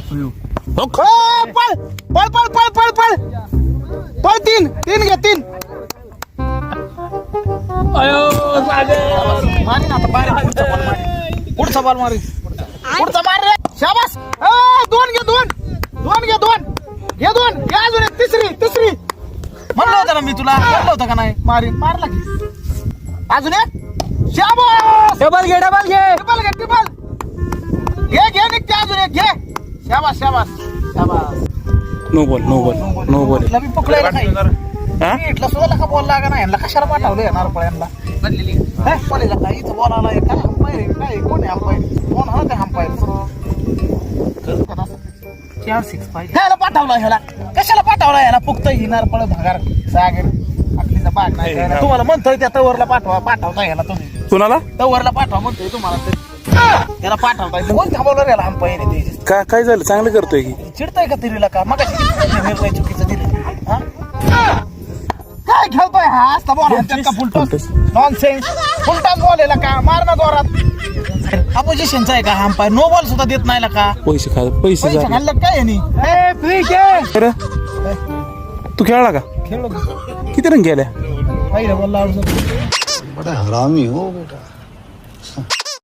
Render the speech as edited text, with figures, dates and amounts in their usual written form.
पळ पळ पळ पळ पळ पळ पळ तीन घे तीन. मारी ना आता बाहेर पुढचा बॉल मारी पुढचा मार रे शाबास. दोन घे दोन घे अजून एक तिसरी म्हणलं होतं ना मी तुला म्हणलं होतं का नाही मारला की अजून एक शाबास. डबल घे निघते अजून एक घे. शाबास नो बॉल मी पकडायला काय इथला सुद्धा का बॉल लागा नाही यांना कशाला पाठवलं येणार पळ्यांना पळेला काय इथं बॉल आलाय काय अंपायर काय कोण आहे अंपायर कोण हा ते अंपायर 4-6 पाहिजे ह्याला पाठवला कशाला पाठवला ह्याला फक्त हिनार पळ भागार सागर आपलीचा बाग नाही तुम्हाला म्हणतोय त्या तवरला पाठवता ह्याला तुम्ही कुणाला तवरला पाठवा म्हणतोय तुम्हाला त्याला पाठवताय कोण थांबवलं याला अंपायर आहे ते काय झालं चांगलं करतोय की चिडतोय का तिरीला का मग निर्णय चुकीचं दिलं काय खेळतोय हा असता बॉल का फुलटॉस नॉनसेन्स फुलटॉस बॉल का मार ना जोरात अपोजिशनचा आहे का हा अंपायर नो बॉल सुद्धा देत नाही का पैसे खाल्लं काय यांनी तू खेळला का खेळलो किती रंग गेल्या पहिल्या बॉल बड़ा हरामी हो बेटा.